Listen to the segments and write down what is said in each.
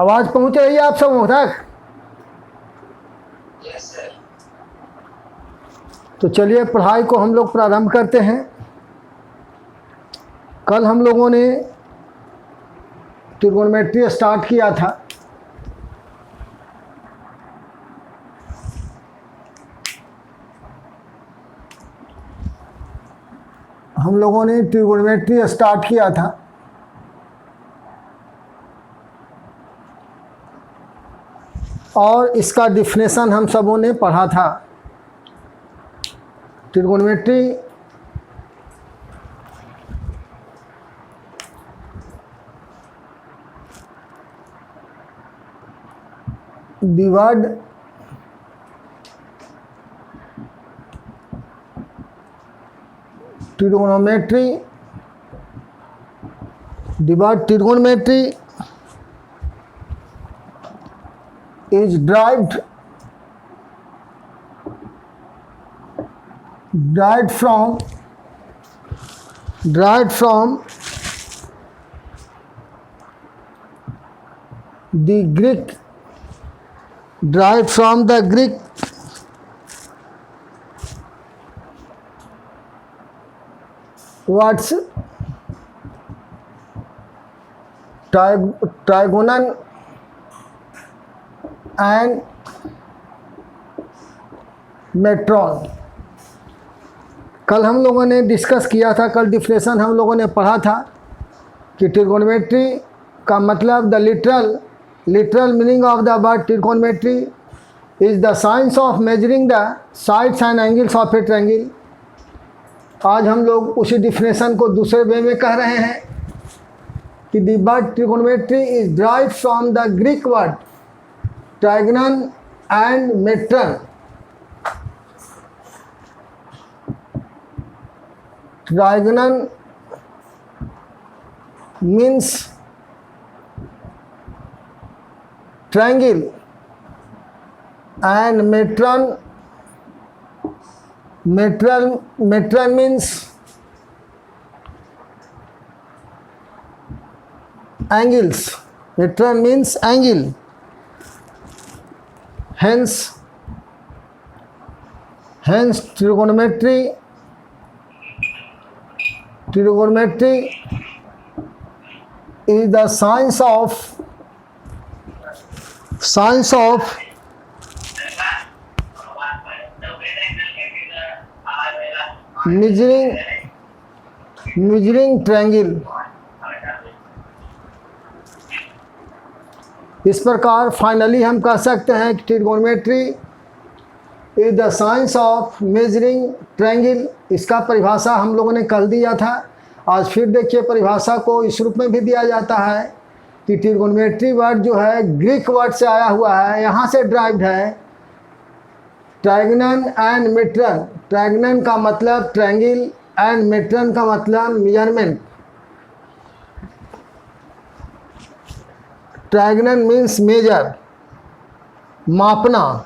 आवाज पहुंच रही है आप सबों तक? Yes sir. तो चलिए पढ़ाई को हम लोग प्रारंभ करते हैं। कल हम लोगों ने ट्रिगोनोमेट्री स्टार्ट किया था। हम लोगों ने ट्रिगोनोमेट्री स्टार्ट किया था और इसका डिफिनेशन हम सबों ने पढ़ा था। Trigonometry the word trigonometry is derived from the Greek words trigonal and metron। कल हम लोगों ने डिस्कस किया था, कल डिफिनेशन हम लोगों ने पढ़ा था कि ट्रिगोनोमेट्री का मतलब the literal meaning of the word trigonometry is the science of measuring the sides and angles of A triangle. आज हम लोग उसी डिफिनेशन को दूसरे वे में कह रहे हैं कि the word trigonometry is derived from the Greek word trigonal and matron. Trigonal means triangle and metron means angles। metron means angle, hence trigonometry is the science of measuring triangle। इस प्रकार finally हम कह सकते हैं कि trigonometry is the science of measuring triangle. इसका परिभाषा हम लोगों ने कल दिया था। आज फिर देखिए परिभाषा को इस रूप में भी दिया जाता है कि ट्रिगोनोमेट्री वर्ड जो है ग्रीक वर्ड से आया हुआ है, यहाँ से ड्राइव्ड है। ट्रायगोनल एंड मेट्रन, ट्रायगोनल का मतलब ट्रायंगल एंड मेट्रन का मतलब मेजरमेंट। ट्रायगोनल मीन्स मेजर, मापना।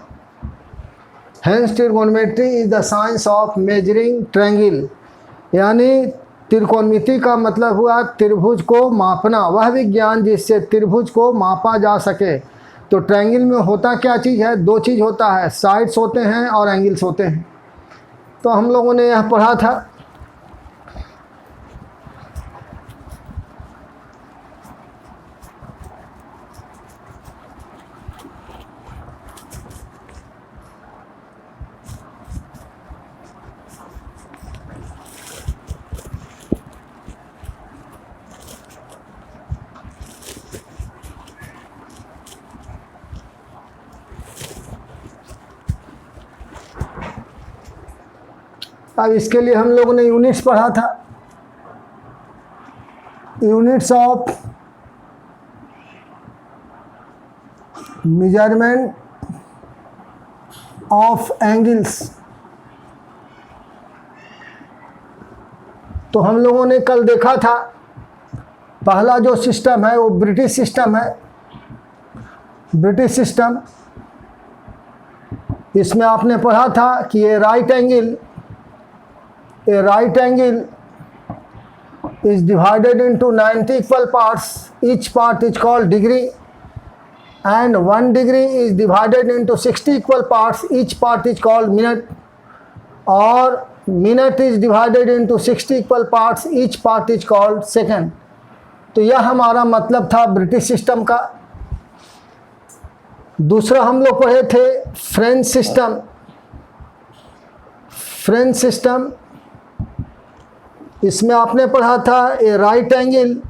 Hence trigonometry is the science of measuring triangle, यानी त्रिकोणमिति का मतलब हुआ त्रिभुज को मापना, वह विज्ञान जिससे त्रिभुज को मापा जा सके। तो ट्रायंगल में होता क्या चीज़ है? दो चीज़ होता है, साइड्स होते हैं और एंगल्स होते हैं। तो हम लोगों ने यह पढ़ा था। अब इसके लिए हम लोगों ने यूनिट्स पढ़ा था। Units of measurement of angles. तो हम लोगों ने कल देखा था पहला जो सिस्टम है वो ब्रिटिश सिस्टम है। ब्रिटिश सिस्टम, इसमें आपने पढ़ा था कि ये right angle is divided into 90 equal parts. Each part is called degree and 1 degree is divided into 60 equal parts, each part is called minute, or minute is divided into 60 equal parts, each part is called second. तो यह हमारा मतलब था British system का। दूसरा हम लोग पढ़े थे फ्रेंच सिस्टम। फ्रेंच सिस्टम, इसमें आपने पढ़ा था a right angle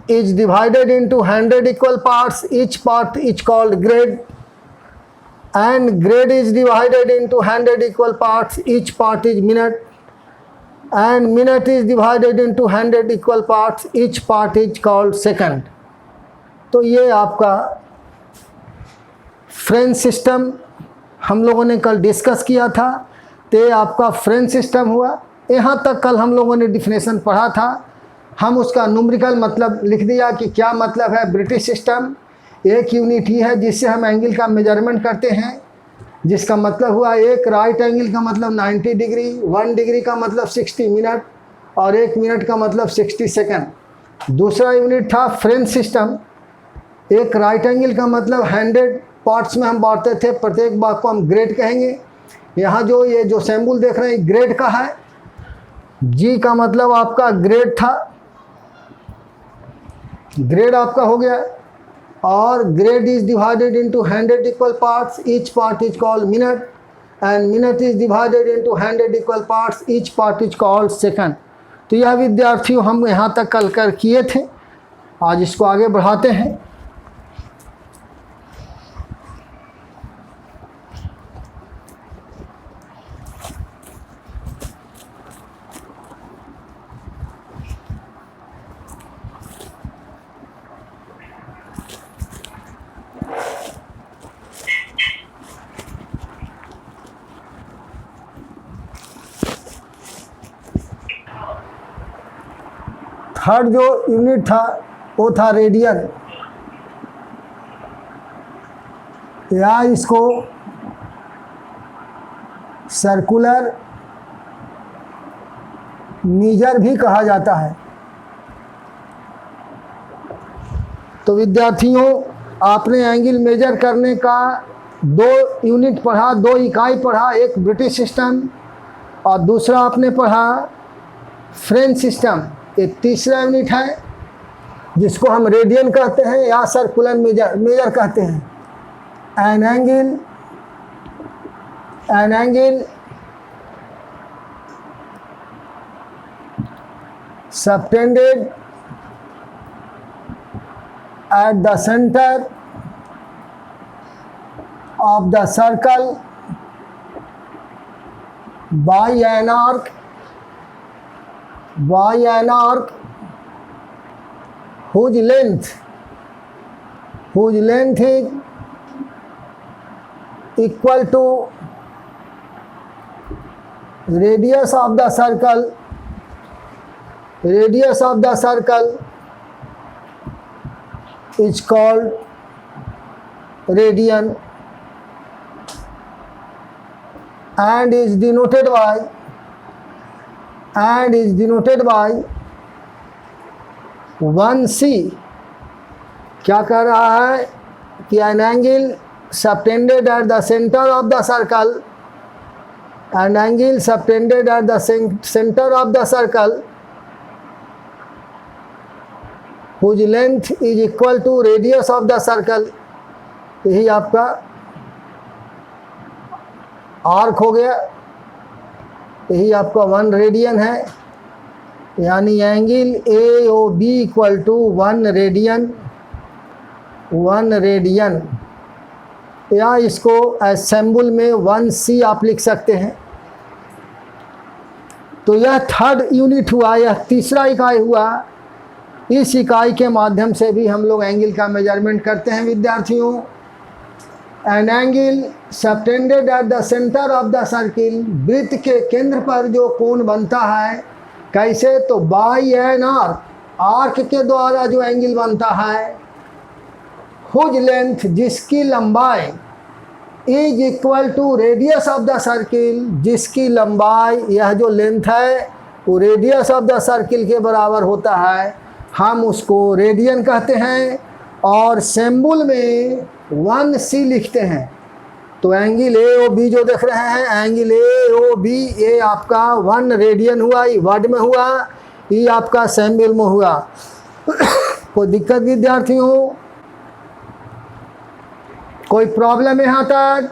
is divided into 100 equal parts, each part is called grade, and grade is divided into 100 equal parts, each part is minute, and minute is divided into 100 equal parts, each part is called second. तो ये आपका French system हम लोगों ने कल discuss किया था। तो ये आपका फ्रेंच सिस्टम हुआ। यहाँ तक कल हम लोगों ने डिफिनेशन पढ़ा था। हम उसका न्यूमेरिकल मतलब लिख दिया कि क्या मतलब है ब्रिटिश सिस्टम। एक यूनिट ही है जिससे हम एंगल का मेजरमेंट करते हैं, जिसका मतलब हुआ एक राइट एंगल का मतलब 90 डिग्री, 1 डिग्री का मतलब 60 मिनट, और 1 मिनट का मतलब 60 सेकंड। दूसरा यूनिट था फ्रेंच सिस्टम। एक राइट एंगल का मतलब 100 पार्ट्स में हम बांटते थे, प्रत्येक भाग को हम ग्रेड कहेंगे। यहाँ ये जो सिंबल देख रहे हैं ग्रेड का है। जी का मतलब आपका ग्रेड था, ग्रेड आपका हो गया। और grade is divided into 100 equal parts, each part is called minute, and minute is divided into 100 equal parts, each part is called second. तो यह विद्यार्थियों हम यहाँ तक कल कर किए थे। आज इसको आगे बढ़ाते हैं। थर्ड जो यूनिट था वो था रेडियन, या इसको सर्कुलर मीजर भी कहा जाता है। तो विद्यार्थियों आपने एंगल मेजर करने का 2 यूनिट पढ़ा, 2 इकाई पढ़ा। एक ब्रिटिश सिस्टम और दूसरा आपने पढ़ा फ्रेंच सिस्टम। एक तीसरा यूनिट है जिसको हम रेडियन कहते हैं या सर्कुलर मेजर कहते हैं। An angle subtended at the centre of the circle by an arc whose length is equal to radius of the circle. Radius of the circle is called radian and is denoted by 1c। क्या कह रहा है कि an angle subtended at the center of the circle, an angle subtended at the center of the circle whose length is equal to radius of the circle। यही आपका arc हो गया, यही आपका 1 रेडियन है। यानी angle A O B equal to 1 radian, या इसको सिंबल में 1c आप लिख सकते हैं। तो यह थर्ड यूनिट हुआ, यह तीसरा इकाई हुआ। इस इकाई के माध्यम से भी हम लोग एंगल का मेजरमेंट करते हैं विद्यार्थियों। An angle subtended at the centre of the circle, वृत्त के केंद्र पर जो कोण बनता है, कैसे? तो बाई एन आर्क के द्वारा जो एंगल बनता है, हुज लेंथ जिसकी लंबाई, is equal to radius of the circle, जिसकी लंबाई, यह जो लेंथ है वो रेडियस ऑफ द सर्किल के बराबर होता है। हम उसको रेडियन कहते हैं। और सिंबल में 1C लिखते हैं, तो एंगल ए ओ बी जो देख रहे हैं, एंगल ए ओ बी, ये आपका 1 रेडियन हुआ, ये वर्ड में हुआ, ये आपका सिंबल में हुआ। कोई दिक्कत विद्यार्थियों, कोई प्रॉब्लम यहाँ तक?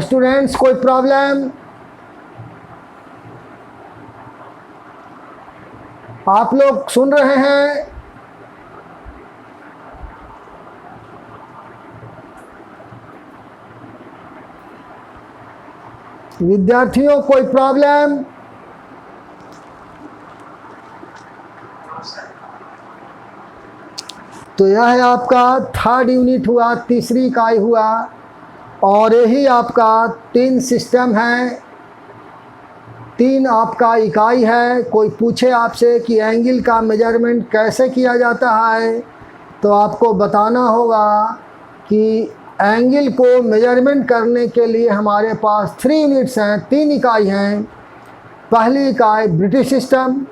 स्टूडेंट्स कोई प्रॉब्लम? आप लोग सुन रहे हैं? विद्यार्थियों कोई प्रॉब्लम? तो यह है आपका 3rd यूनिट हुआ, तीसरी इकाई हुआ, और यही आपका 3 सिस्टम है, 3 आपका इकाई है। कोई पूछे आपसे कि एंगल का मेजरमेंट कैसे किया जाता है, तो आपको बताना होगा कि एंगल को मेजरमेंट करने के लिए हमारे पास 3 यूनिट्स हैं, 3 इकाई हैं। पहली इकाई ब्रिटिश सिस्टम,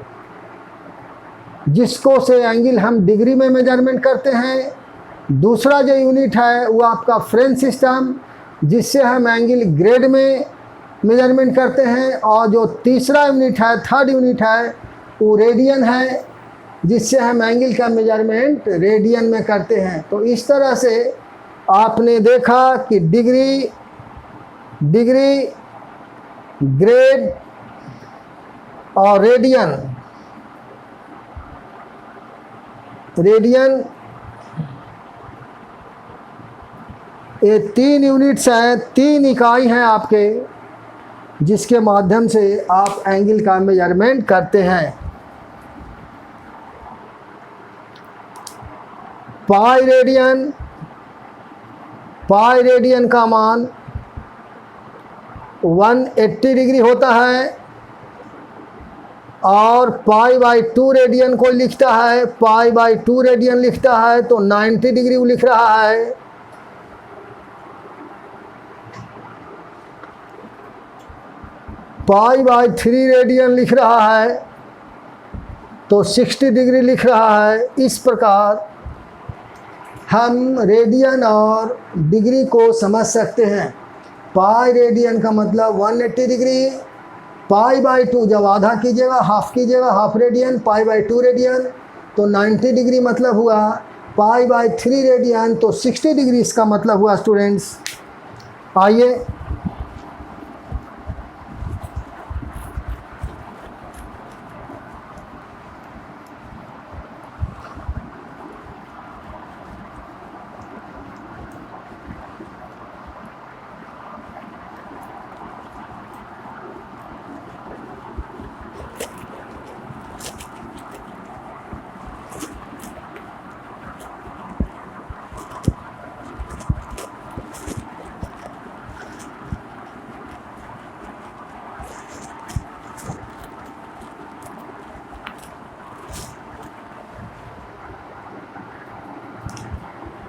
जिसको से एंगल हम डिग्री में मेजरमेंट करते हैं। दूसरा जो यूनिट है वो आपका फ्रेंच सिस्टम, जिससे हम एंगल ग्रेड में मेजरमेंट करते हैं। और जो तीसरा यूनिट है, 3rd यूनिट है, वो रेडियन है, जिससे हम एंगल का मेजरमेंट रेडियन में करते हैं। तो इस तरह से आपने देखा कि डिग्री, ग्रेड और रेडियन, ये 3 यूनिट्स हैं, 3 इकाई हैं आपके, जिसके माध्यम से आप एंगल का मेजरमेंट करते हैं। पाई रेडियन का मान 180 डिग्री होता है, और पाई/2 रेडियन को लिखता है, पाई/2 रेडियन लिखता है तो 90 डिग्री वो लिख रहा है। पाई/3 रेडियन लिख रहा है तो 60 डिग्री लिख रहा है। इस प्रकार हम रेडियन और डिग्री को समझ सकते हैं। पाई रेडियन का मतलब 180 डिग्री, पाई/2 जब आधा कीजिएगा, हाफ कीजिएगा, हाफ रेडियन, पाई/2 रेडियन तो 90 डिग्री मतलब हुआ, पाई/3 रेडियन तो 60 डिग्री इसका मतलब हुआ स्टूडेंट्स।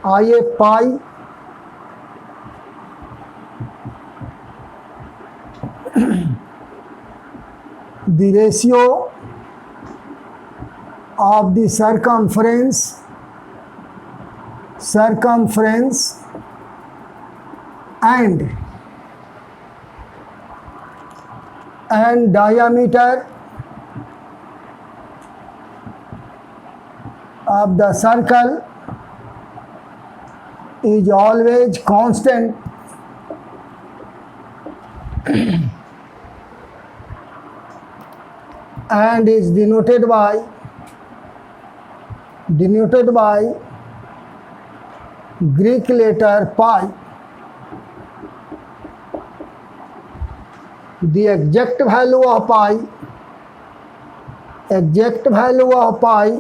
आइए पाई the ratio of the circumference and diameter of the circle is always constant and is denoted by Greek letter pi. The exact value of pi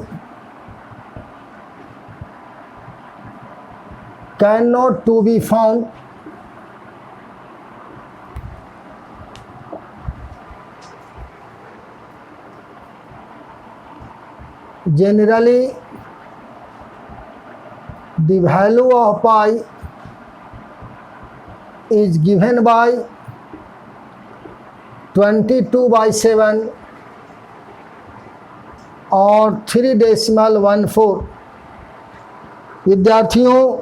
cannot to be found generally. The value of pi is given by 22/7 और 3.14। विद्यार्थियों,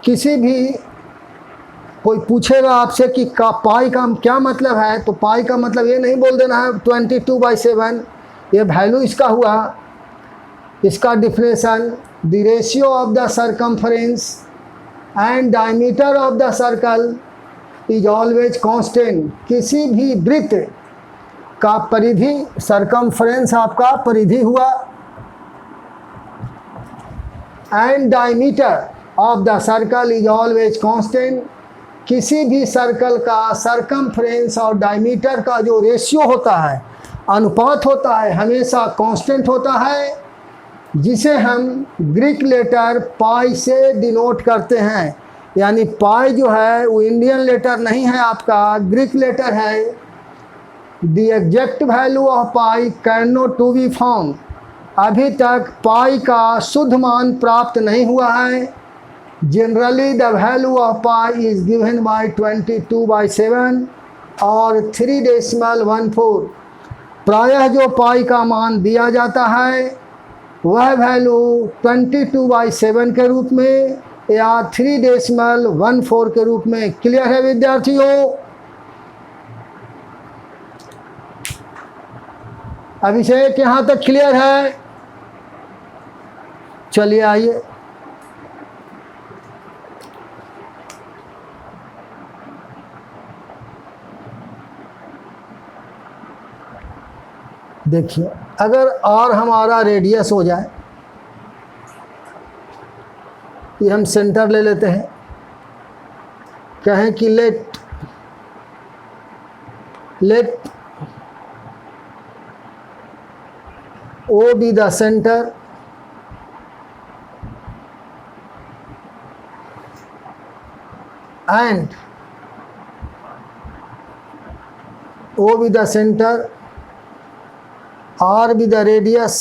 किसी भी कोई पूछेगा आपसे कि पाई का क्या मतलब है, तो पाई का मतलब ये नहीं बोल देना है 22/7, ये वैल्यू इसका हुआ। इसका definition, the ratio of the circumference and diameter of the circle is always constant. किसी भी वृत्त का परिधि, सरकमफ्रेंस आपका परिधि हुआ, and diameter of the circle is always constant. किसी भी सर्कल का सरकमफ्रेंस और डायमीटर का जो रेशियो होता है, अनुपात होता है, हमेशा कांस्टेंट होता है, जिसे हम ग्रीक लेटर पाई से डिनोट करते हैं। यानी पाई जो है वो इंडियन लेटर नहीं है आपका, ग्रीक लेटर है। The exact value of pi can not to be found. अभी तक पाई का शुद्ध मान प्राप्त नहीं हुआ है। Generally the value of pi is given by 22/7 और 3.14। प्रायः जो पाई का मान दिया जाता है वह वैल्यू 22/7 के रूप में या 3.14 के रूप में। क्लियर है विद्यार्थियों? अभिषेक यहाँ तक क्लियर है? चलिए आइए, देखिए, अगर और हमारा रेडियस हो जाए, ये हम सेंटर ले लेते हैं, कहें कि late O be the center and O be the center, R be the radius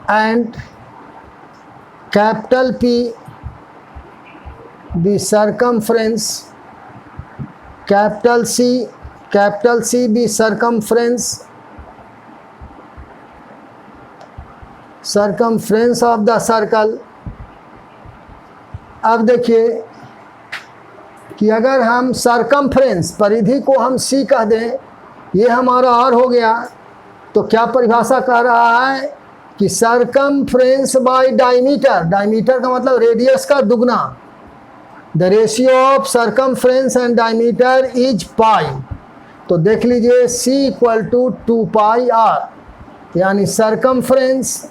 and capital P the circumference, capital C be circumference of the circle। अब देखिए कि अगर हम सरकमफ्रेंस, परिधि को हम C कह दें, ये हमारा R हो गया, तो क्या परिभाषा कह रहा है कि सरकमफ्रेंस बाय डायमीटर, डायमीटर का मतलब रेडियस का दुगना, the ratio of circumference and diameter is pi. तो देख लीजिए C = 2πr, यानी सरकमफ्रेंस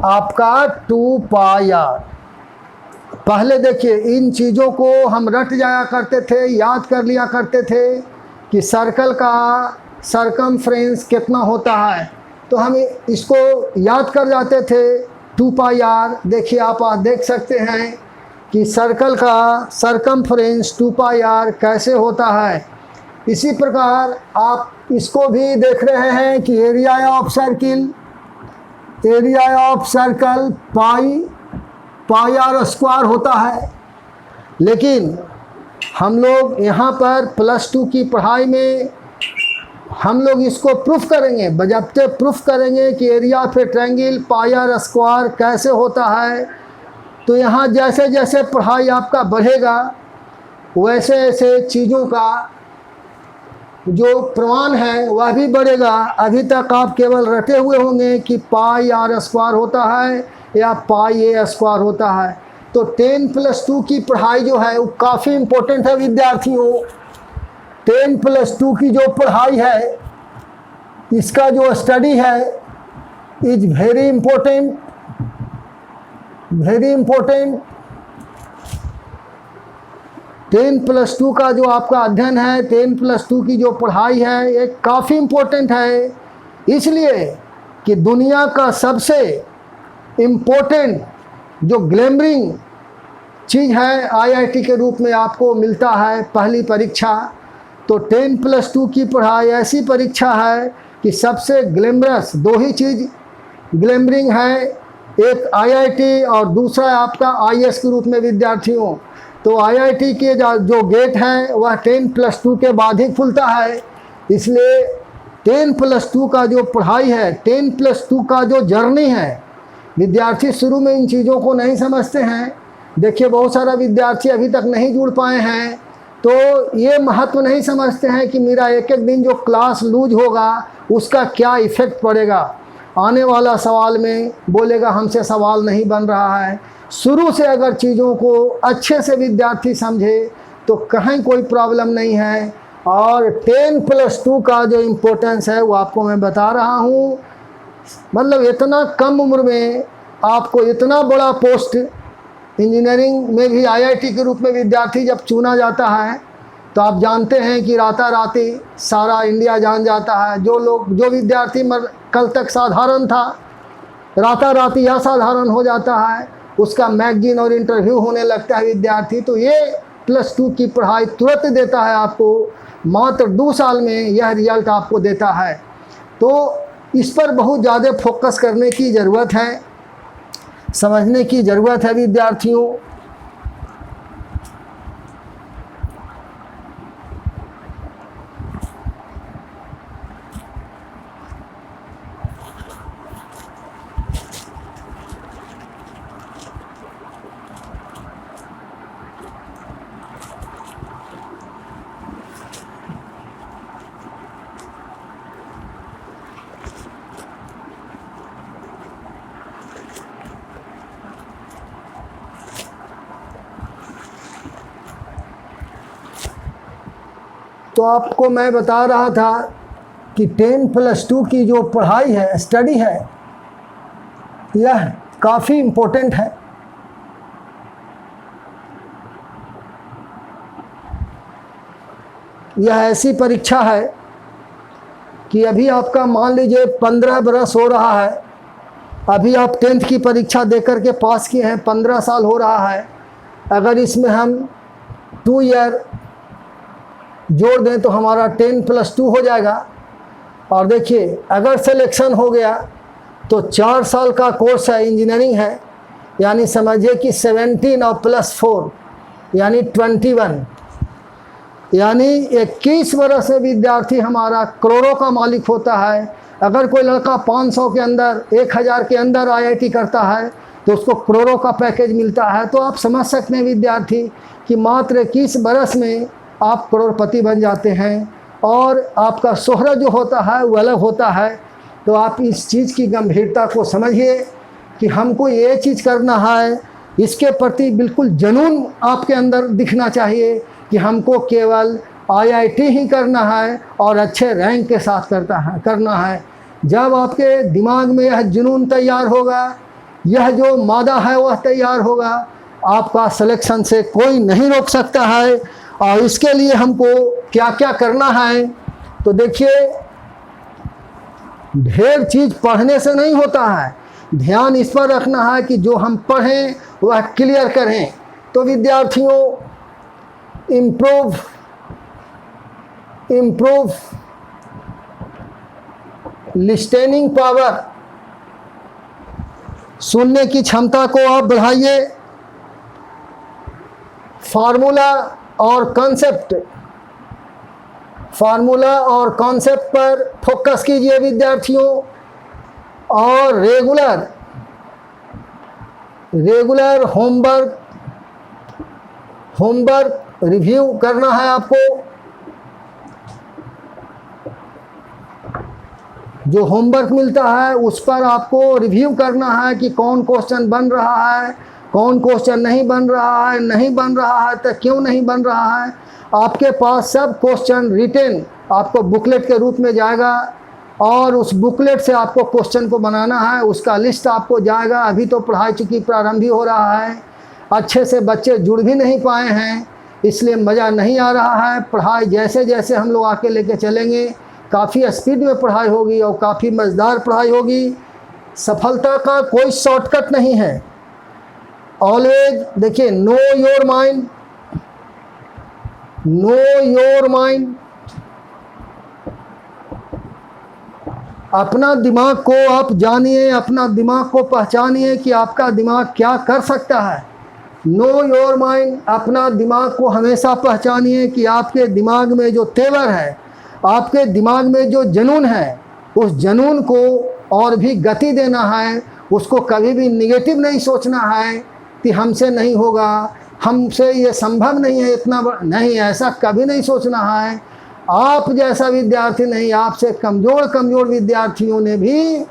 आपका 2πr। पहले देखिए, इन चीज़ों को हम रट जाया करते थे, याद कर लिया करते थे कि सर्कल का सरकमफ्रेंस कितना होता है, तो हम इसको याद कर जाते थे 2πr। देखिए, आप देख सकते हैं कि सर्कल का सरकमफ्रेंस 2πr कैसे होता है। इसी प्रकार आप इसको भी देख रहे हैं कि एरिया ऑफ सर्कल πr² होता है। लेकिन हम लोग यहाँ पर +2 की पढ़ाई में हम लोग इसको प्रूफ करेंगे, बजाते प्रूफ करेंगे कि area of A triangle πr² कैसे होता है। तो यहाँ जैसे जैसे पढ़ाई आपका बढ़ेगा, वैसे वैसे चीज़ों का जो प्रमाण है वह भी बढ़ेगा। अभी तक आप केवल रटे हुए होंगे कि πr² होता है या πa² होता है। तो 10+2 की पढ़ाई जो है वो काफ़ी इम्पोर्टेंट है विद्यार्थियों। 10+2 की जो पढ़ाई है, इसका जो स्टडी है इज वेरी इम्पोर्टेंट। 10+2 का जो आपका अध्ययन है, 10+2 की जो पढ़ाई है, ये काफ़ी इम्पोर्टेंट है। इसलिए कि दुनिया का सबसे इम्पोर्टेंट जो ग्लैमरिंग चीज़ है IIT के रूप में आपको मिलता है, पहली परीक्षा। तो 10+2 की पढ़ाई ऐसी परीक्षा है कि सबसे ग्लैमरस 2 ही चीज़ ग्लैमरिंग है, एक IIT और दूसरा आपका IAS के रूप में विद्यार्थियों। तो आईआईटी के जो गेट है वह 10+2 के बाद ही खुलता है। इसलिए 10+2 का जो पढ़ाई है, 10+2 का जो जर्नी है, विद्यार्थी शुरू में इन चीज़ों को नहीं समझते हैं। देखिए बहुत सारा विद्यार्थी अभी तक नहीं जुड़ पाए हैं, तो ये महत्व नहीं समझते हैं कि मेरा एक एक दिन जो क्लास लूज होगा उसका क्या इफ़ेक्ट पड़ेगा। आने वाला सवाल में बोलेगा हमसे सवाल नहीं बन रहा है। शुरू से अगर चीज़ों को अच्छे से विद्यार्थी समझे तो कहीं कोई प्रॉब्लम नहीं है। और 10+2 का जो इम्पोर्टेंस है वो आपको मैं बता रहा हूँ। मतलब इतना कम उम्र में आपको इतना बड़ा पोस्ट, इंजीनियरिंग में भी आईआईटी के रूप में विद्यार्थी जब चुना जाता है तो आप जानते हैं कि राताराती सारा इंडिया जान जाता है। जो विद्यार्थी कल तक साधारण था, राताराती असाधारण हो जाता है, उसका मैगजीन और इंटरव्यू होने लगता है विद्यार्थी। तो ये +2 की पढ़ाई तुरंत देता है आपको, मात्र 2 साल में यह रिजल्ट आपको देता है। तो इस पर बहुत ज़्यादा फोकस करने की ज़रूरत है, समझने की ज़रूरत है विद्यार्थियों। तो आपको मैं बता रहा था कि 10+2 की जो पढ़ाई है, स्टडी है, यह काफ़ी इम्पोर्टेंट है। यह ऐसी परीक्षा है कि अभी आपका मान लीजिए 15 बरस हो रहा है, अभी आप 10th की परीक्षा देकर के पास किए हैं, 15 साल हो रहा है। अगर इसमें हम 2 ईयर जोड़ दें तो हमारा 10+2 हो जाएगा। और देखिए अगर सिलेक्शन हो गया तो 4 साल का कोर्स है, इंजीनियरिंग है, यानी समझिए कि 17 और +4 यानी 21, यानी 21 वर्ष में विद्यार्थी हमारा करोड़ों का मालिक होता है। अगर कोई लड़का 500 के अंदर, 1000 के अंदर आईआईटी करता है तो उसको करोड़ों का पैकेज मिलता है। तो आप समझ सकते हैं विद्यार्थी कि मात्र 21 वर्ष में आप करोड़पति बन जाते हैं और आपका शोहरत जो होता है वो अलग होता है। तो आप इस चीज़ की गंभीरता को समझिए कि हमको ये चीज़ करना है, इसके प्रति बिल्कुल जुनून आपके अंदर दिखना चाहिए कि हमको केवल आईआईटी ही करना है और अच्छे रैंक के साथ करना है। जब आपके दिमाग में यह जुनून तैयार होगा, यह जो मादा है वह तैयार होगा, आपका सिलेक्शन से कोई नहीं रोक सकता है। और इसके लिए हमको क्या क्या करना है, तो देखिए ढेर चीज़ पढ़ने से नहीं होता है, ध्यान इस पर रखना है कि जो हम पढ़ें वह क्लियर करें। तो विद्यार्थियों इम्प्रूव लिस्टेनिंग पावर, सुनने की क्षमता को आप बढ़ाइए। फार्मूला और कॉन्सेप्ट पर फोकस कीजिए विद्यार्थियों। और रेगुलर होमवर्क रिव्यू करना है आपको। जो होमवर्क मिलता है उस पर आपको रिव्यू करना है कि कौन क्वेश्चन बन रहा है, कौन क्वेश्चन नहीं बन रहा है, तो क्यों नहीं बन रहा है। आपके पास सब क्वेश्चन रिटेन आपको बुकलेट के रूप में जाएगा और उस बुकलेट से आपको क्वेश्चन को बनाना है, उसका लिस्ट आपको जाएगा। अभी तो पढ़ाई चूँकि प्रारंभ ही हो रहा है, अच्छे से बच्चे जुड़ भी नहीं पाए हैं, इसलिए मज़ा नहीं आ रहा है। पढ़ाई जैसे जैसे हम लोग आके लेके चलेंगे काफ़ी स्पीड में पढ़ाई होगी और काफ़ी मज़ेदार पढ़ाई होगी। सफलता का कोई शॉर्टकट नहीं है। ऑलवेज देखिए, नो योर माइंड, अपना दिमाग को आप जानिए, अपना दिमाग को पहचानिए कि आपका दिमाग क्या कर सकता है। नो योर माइंड, अपना दिमाग को हमेशा पहचानिए कि आपके दिमाग में जो तेवर है, आपके दिमाग में जो जुनून है, उस जुनून को और भी गति देना है। उसको कभी भी निगेटिव नहीं सोचना है कि हमसे नहीं होगा, हमसे ये संभव नहीं है, इतना नहीं, ऐसा कभी नहीं सोचना है। आप जैसा विद्यार्थी नहीं, आपसे कमज़ोर विद्यार्थियों ने भी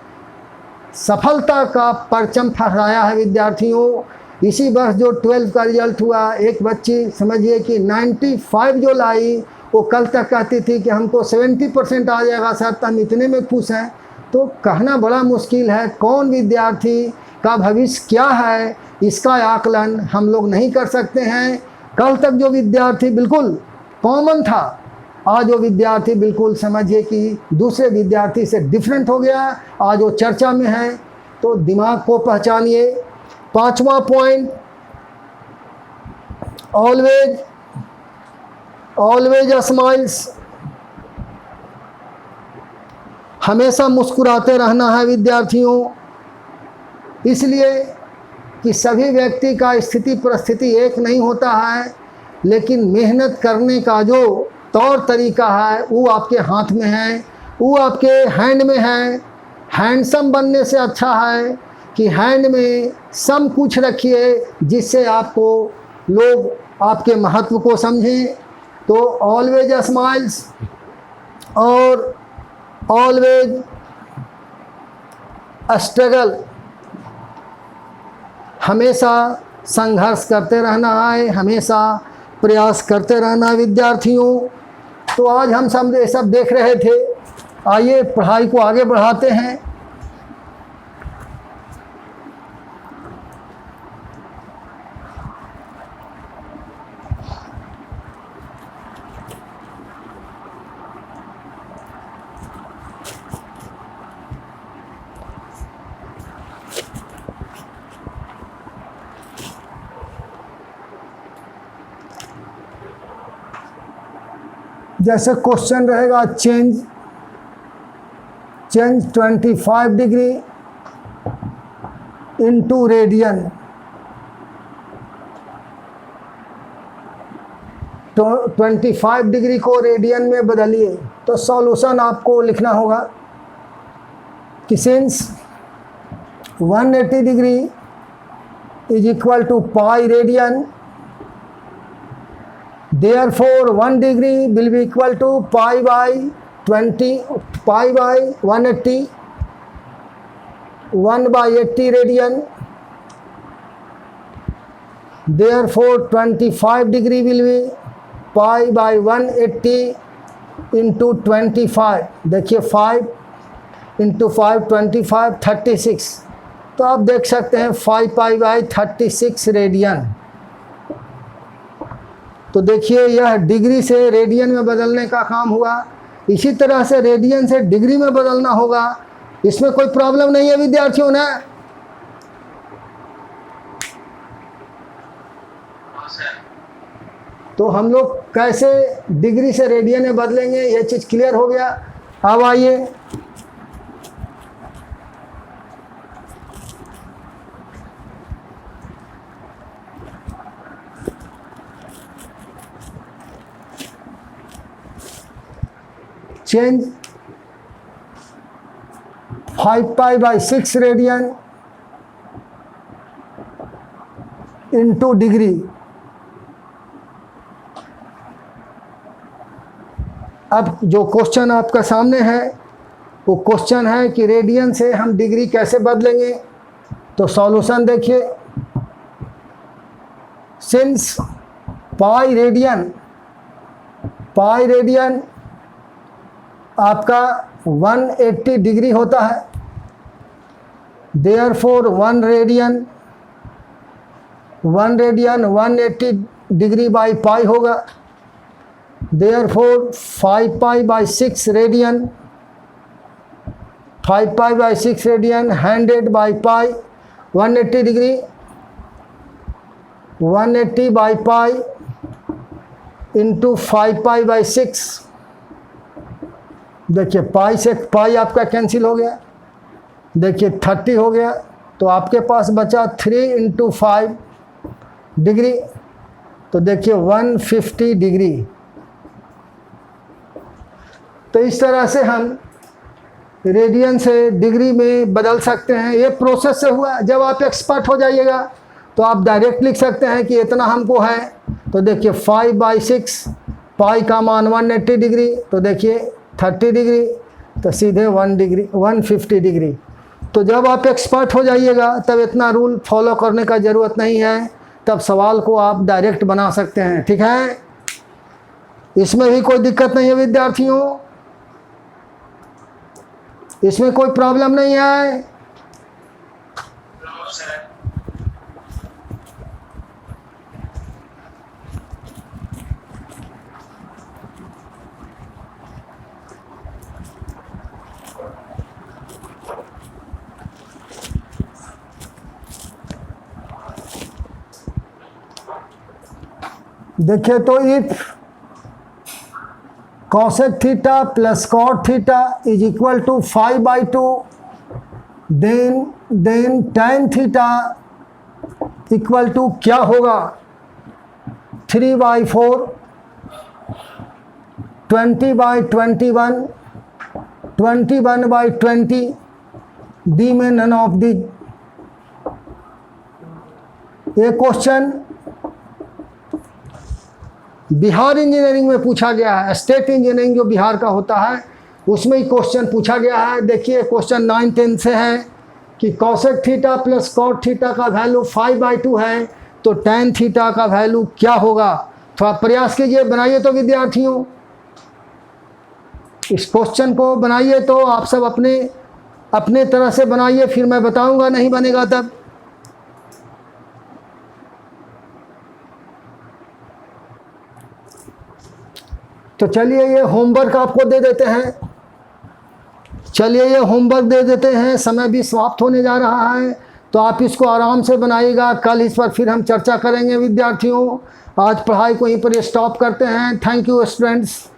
सफलता का परचम फहराया है। विद्यार्थियों, इसी वर्ष जो 12th का रिजल्ट हुआ, एक बच्ची समझिए कि 95 जो लाई, वो कल तक कहती थी कि हमको 70% आ जाएगा सर, तो हम इतने में खुश हैं। तो कहना बड़ा मुश्किल है कौन विद्यार्थी का भविष्य क्या है, इसका आकलन हम लोग नहीं कर सकते हैं। कल तक जो विद्यार्थी बिल्कुल कॉमन था, आज वो विद्यार्थी बिल्कुल समझिए कि दूसरे विद्यार्थी से डिफरेंट हो गया, आज वो चर्चा में है। तो दिमाग को पहचानिए। 5वां पॉइंट, ऑलवेज स्माइल्स, हमेशा मुस्कुराते रहना है विद्यार्थियों। इसलिए कि सभी व्यक्ति का स्थिति परिस्थिति एक नहीं होता है, लेकिन मेहनत करने का जो तौर तरीका है वो आपके हाथ में है, वो आपके हैंड में है। हैंडसम बनने से अच्छा है कि हैंड में सम कुछ रखिए, जिससे आपको लोग आपके महत्व को समझें। तो ऑलवेज स्माइल्स और ऑलवेज स्ट्रगल, हमेशा संघर्ष करते रहना है, हमेशा प्रयास करते रहना है विद्यार्थियों। तो आज हम सब ये सब देख रहे थे, आइए पढ़ाई को आगे बढ़ाते हैं। जैसे क्वेश्चन रहेगा, चेंज 25 डिग्री इनटू रेडियन, तो 25 डिग्री को रेडियन में बदलिए। तो सॉल्यूशन आपको लिखना होगा कि since 180 degree is equal to pi radian, therefore 1 degree will be equal to pi by 180, 1 by 80 radian. Therefore 25 degree will be pi by 180 into 25। देखिए 5 into 5 25 36। तो आप देख सकते हैं 5 पाई बाई 36 रेडियन। तो देखिए यह डिग्री से रेडियन में बदलने का काम हुआ। इसी तरह से रेडियन से डिग्री में बदलना होगा, इसमें कोई प्रॉब्लम नहीं है विद्यार्थियों ने। तो हम लोग कैसे डिग्री से रेडियन में बदलेंगे, यह चीज़ क्लियर हो गया। अब आइए change 5 pi by 6 radian into degree. अब जो क्वेश्चन आपका सामने है वो क्वेश्चन है कि रेडियन से हम डिग्री कैसे बदलेंगे। तो सॉल्यूशन देखिए, सिंस पाई रेडियन आपका 180 डिग्री होता है, therefore 1 radian 180 degree by pi होगा। Therefore 5 pi by 6 radian 100 by pi 180 degree 180 by pi into 5 pi by 6। देखिए पाई से पाई आपका कैंसिल हो गया, देखिए 30 हो गया। तो आपके पास बचा 3 इंटू 5 डिग्री, तो देखिए 150 डिग्री। तो इस तरह से हम रेडियन से डिग्री में बदल सकते हैं। ये प्रोसेस से हुआ। जब आप एक्सपर्ट हो जाइएगा तो आप डायरेक्ट लिख सकते हैं कि इतना हमको है। तो देखिए 5/6, पाई का मान 180 डिग्री, तो देखिए 30 डिग्री, तो सीधे 150 डिग्री। तो जब आप एक्सपर्ट हो जाइएगा तब इतना रूल फॉलो करने का ज़रूरत नहीं है, तब सवाल को आप डायरेक्ट बना सकते हैं। ठीक है, इसमें भी कोई दिक्कत नहीं है विद्यार्थियों, इसमें कोई प्रॉब्लम नहीं है। देखिए, तो if cosec theta plus cot theta is equal to 5/2, then tan theta equal to क्या होगा? 3/4, 20/21, 21/20, डी में नन ऑफ दी। ये क्वेश्चन बिहार इंजीनियरिंग में पूछा गया है। स्टेट इंजीनियरिंग जो बिहार का होता है उसमें ही क्वेश्चन पूछा गया है। देखिए क्वेश्चन 9-10 से है कि cosec theta plus cot theta का वैल्यू 5/2 है, तो tan थीटा का वैल्यू क्या होगा? थोड़ा प्रयास कीजिए, बनाइए तो विद्यार्थियों, इस क्वेश्चन को बनाइए। तो आप सब अपने तरह से बनाइए, फिर मैं बताऊंगा, नहीं बनेगा तब। तो चलिए ये होमवर्क आपको दे देते हैं। समय भी समाप्त होने जा रहा है, तो आप इसको आराम से बनाइएगा। कल इस पर फिर हम चर्चा करेंगे विद्यार्थियों। आज पढ़ाई को यहीं पर स्टॉप करते हैं। Thank you students.